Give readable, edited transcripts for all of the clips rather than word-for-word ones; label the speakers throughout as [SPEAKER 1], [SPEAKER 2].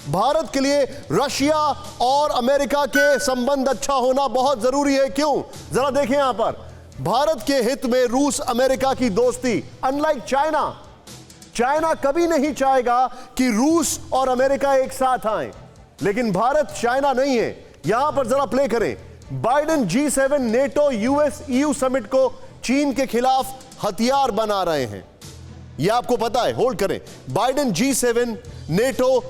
[SPEAKER 1] भारत के लिए रशिया और अमेरिका के संबंध अच्छा होना बहुत जरूरी है। क्यों? जरा देखें यहां पर, भारत के हित में रूस अमेरिका की दोस्ती। अनलाइक चाइना कभी नहीं चाहेगा कि रूस और अमेरिका एक साथ आए, लेकिन भारत चाइना नहीं है। यहां पर जरा प्ले करें, Biden G7 NATO US EU summit को चीन के खिलाफ हथियार बना रहे हैं। यह आपको पता है, होल्ड करें। बाइडेन G7 नेटो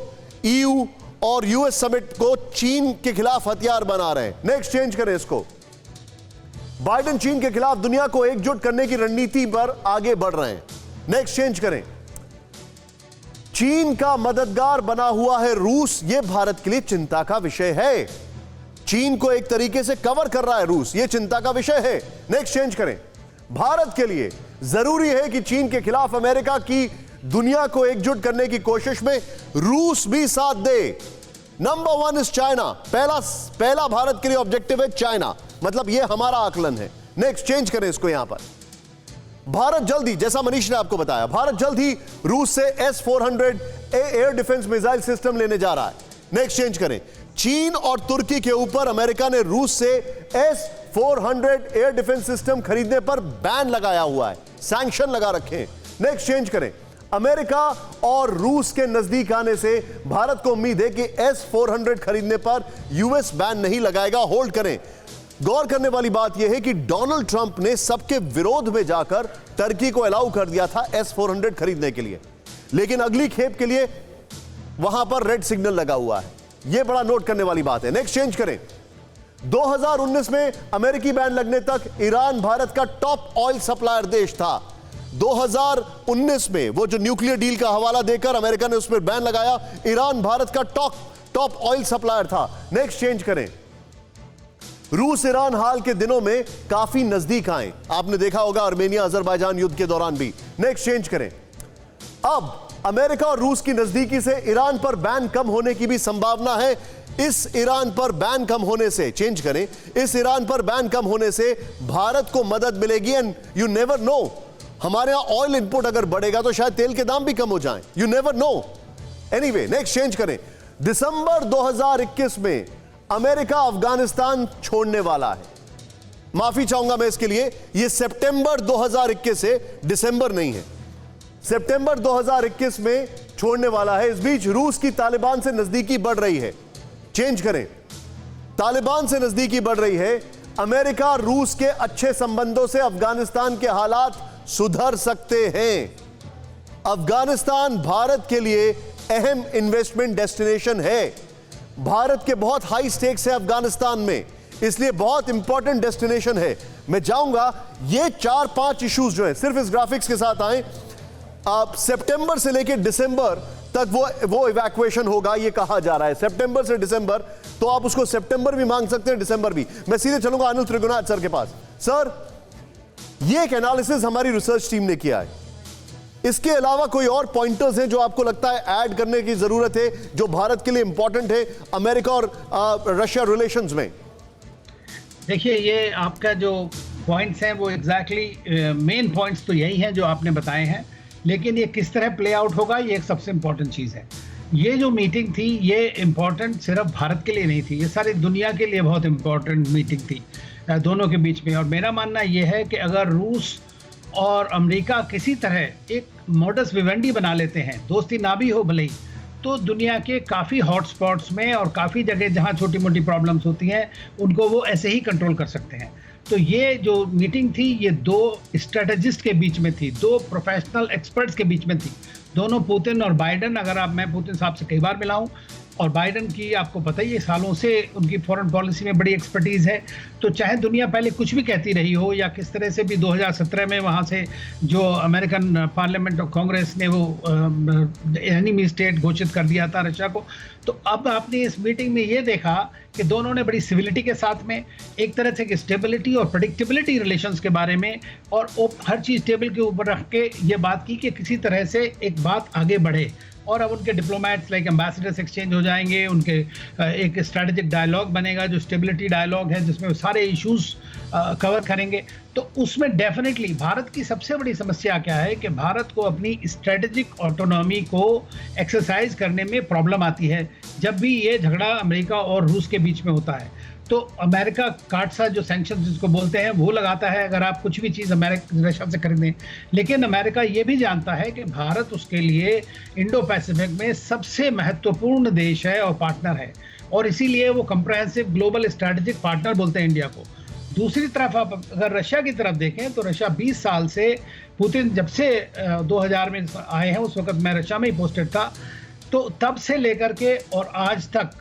[SPEAKER 1] EU और यूएस समिट को चीन के खिलाफ हथियार बना रहे हैं। नेक्स्ट चेंज करें इसको, बाइडेन चीन के खिलाफ दुनिया को एकजुट करने की रणनीति पर आगे बढ़ रहे हैं। नेक्स्ट चेंज करें, चीन का मददगार बना हुआ है रूस, यह भारत के लिए चिंता का विषय है। चीन को एक तरीके से कवर कर रहा है रूस, यह चिंता का विषय है। नेक्स्ट चेंज करें, भारत के लिए जरूरी है कि चीन के खिलाफ अमेरिका की दुनिया को एकजुट करने की कोशिश में रूस भी साथ दे। नंबर 1 इज चाइना, पहला भारत के लिए ऑब्जेक्टिव है चाइना, मतलब यह हमारा आकलन है। नेक्स्ट चेंज करें इसको, यहां पर भारत जल्दी, जैसा मनीष ने आपको बताया, भारत जल्द ही रूस से S-400 air defence missile system लेने जा रहा है। नेक्स्ट चेंज करें, चीन और तुर्की के ऊपर अमेरिका ने रूस से S-400 एयर डिफेंस सिस्टम खरीदने पर बैन लगाया हुआ है, सैंक्शन लगा रखे हैं। नेक्स्ट चेंज करें, अमेरिका और रूस के नजदीक आने से भारत को उम्मीद है कि S-400 खरीदने पर यूएस बैन नहीं लगाएगा। होल्ड करें, गौर करने वाली बात यह है कि डोनाल्ड ट्रंप ने सबके विरोध में जाकर टर्की को अलाउ कर दिया था S-400 खरीदने के लिए, लेकिन अगली खेप के लिए वहां पर रेड सिग्नल लगा हुआ है। यह बड़ा नोट करने वाली बात है। नेक्स्ट चेंज करें, 2019 में अमेरिकी बैन लगने तक ईरान भारत का टॉप ऑयल सप्लायर देश था। 2019 में वो जो न्यूक्लियर डील का हवाला देकर अमेरिका ने उस पर बैन लगाया, ईरान भारत का टॉप ऑयल सप्लायर था। नेक्स्ट चेंज करें, रूस ईरान हाल के दिनों में काफी नजदीक आए, आपने देखा होगा आर्मेनिया अजरबैजान युद्ध के दौरान भी। नेक्स्ट चेंज करें, अब अमेरिका और रूस की नजदीकी से ईरान पर बैन कम होने की भी संभावना है। इस ईरान पर बैन कम होने से, चेंज करें, इस ईरान पर बैन कम होने से भारत को मदद मिलेगी। एंड यू नेवर नो, हमारे यहां ऑयल इनपुट अगर बढ़ेगा तो शायद तेल के दाम भी कम हो जाएं, you never know. Anyway, next change करें, दिसंबर 2021 में अमेरिका अफगानिस्तान छोड़ने वाला है। माफी चाहूंगा मैं इसके लिए, यह सितंबर 2021 है, दिसंबर नहीं है। सितंबर 2021 में छोड़ने वाला है। इस बीच रूस की तालिबान से नजदीकी बढ़ रही है। चेंज करें, तालिबान से नजदीकी बढ़ रही है। अमेरिका रूस के अच्छे संबंधों से अफगानिस्तान के हालात सुधर सकते हैं। अफगानिस्तान भारत के लिए अहम इन्वेस्टमेंट डेस्टिनेशन है। भारत के बहुत हाई स्टेक्स है अफगानिस्तान में, इसलिए बहुत इंपॉर्टेंट डेस्टिनेशन है। मैं चाहूंगा ये 4-5 इश्यूज जो है, सिर्फ इस ग्राफिक्स के साथ आए। आप सितंबर से लेकर दिसंबर तक वो इवैक्यूएशन होगा, ये कहा जा रहा है। सितंबर से दिसंबर, तो आप उसको सितंबर भी मांग सकते हैं, दिसंबर भी। मैं सीधे चलूंगा अनिल त्रिगुनाथ सर के पास। सर, ये एक एनालिसिस हमारी रिसर्च टीम ने किया है, इसके अलावा कोई और पॉइंटर्स हैं जो आपको लगता है ऐड करने की जरूरत है, जो भारत के लिए इंपॉर्टेंट है अमेरिका और रशिया रिलेशंस में?
[SPEAKER 2] देखिए, ये आपका जो पॉइंट्स हैं वो एग्जैक्टली मेन पॉइंट्स तो यही हैं जो आपने बताए हैं, लेकिन ये किस तरह प्ले आउट होगा ये एक सबसे इंपॉर्टेंट चीज़ है। ये जो मीटिंग थी ये इम्पॉर्टेंट सिर्फ भारत के लिए नहीं थी, ये सारी दुनिया के लिए बहुत इम्पॉर्टेंट मीटिंग थी दोनों के बीच में। और मेरा मानना ये है कि अगर रूस और अमेरिका किसी तरह एक मॉडस विवेंडी बना लेते हैं, दोस्ती ना भी हो भले ही, तो दुनिया के काफ़ी हॉटस्पॉट्स में और काफ़ी जगह जहां छोटी मोटी प्रॉब्लम्स होती हैं उनको वो ऐसे ही कंट्रोल कर सकते हैं। तो ये जो मीटिंग थी ये दो स्ट्रेटजिस्ट के बीच में थी, दो प्रोफेशनल एक्सपर्ट्स के बीच में थी, दोनों पुतिन और बाइडेन। अगर मैं पुतिन साहब से कई बार मिला हूँ, और बाइडेन की आपको पता ही है सालों से उनकी फॉरेन पॉलिसी में बड़ी एक्सपर्टीज़ है। तो चाहे दुनिया पहले कुछ भी कहती रही हो या किस तरह से भी 2017 में वहाँ से जो अमेरिकन पार्लियामेंट और कांग्रेस ने वो एनिमी स्टेट घोषित कर दिया था रशिया को, तो अब आपने इस मीटिंग में ये देखा कि दोनों ने बड़ी सिविलिटी के साथ में एक तरह से स्टेबिलिटी और प्रेडिक्टेबिलिटी रिलेशंस के बारे में और हर चीज़ टेबल के ऊपर रख के ये बात की कि किसी तरह से एक बात आगे बढ़े। और अब उनके डिप्लोमेट्स लाइक एम्बेसडर्स एक्सचेंज हो जाएंगे, उनके एक स्ट्रेटेजिक डायलॉग बनेगा जो स्टेबिलिटी डायलॉग है, जिसमें वो सारे इश्यूज कवर करेंगे। तो उसमें डेफिनेटली भारत की सबसे बड़ी समस्या क्या है कि भारत को अपनी स्ट्रेटेजिक ऑटोनॉमी को एक्सरसाइज करने में प्रॉब्लम आती है। जब भी ये झगड़ा अमेरिका और रूस के बीच में होता है तो अमेरिका काटसा जो सैंक्शन जिसको बोलते हैं वो लगाता है अगर आप कुछ भी चीज़ अमेरिका रशिया से खरीदें। लेकिन अमेरिका ये भी जानता है कि भारत उसके लिए इंडो पैसिफिक में सबसे महत्वपूर्ण देश है और पार्टनर है, और इसीलिए वो कंप्रहेंसिव ग्लोबल स्ट्रेटेजिक पार्टनर बोलते हैं इंडिया को। दूसरी तरफ आप अगर रशिया की तरफ देखें तो रशिया 20 साल से पुतिन जब से 2000 में आए हैं, उस वक्त मैं रशिया में ही पोस्टेड था, तो तब से लेकर के और आज तक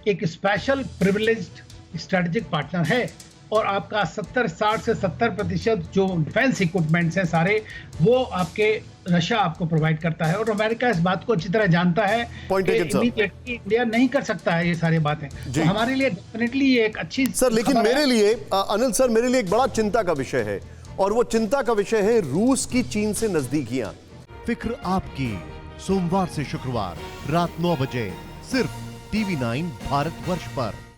[SPEAKER 2] एक स्पेशल प्रिविलेज्ड स्ट्रेटेजिक पार्टनर है। और आपका 60 से 70% जो डिफेंस इक्विपमेंट्स हैं सारे वो आपके रशिया आपको प्रोवाइड करता है, और अमेरिका इस बात को अच्छी तरह जानता है कि इमीडिएटली इंडिया नहीं कर सकता है ये सारी बातें। तो हमारे लिए डेफिनेटली ये एक अच्छी
[SPEAKER 1] सर, लेकिन मेरे लिए अनिल सर, मेरे लिए एक बड़ा चिंता का विषय है, और वो चिंता का विषय है रूस की चीन से नजदीकियां।
[SPEAKER 3] फिक्र आपकी, सोमवार से शुक्रवार रात 9 बजे सिर्फ TV9 भारतवर्ष पर।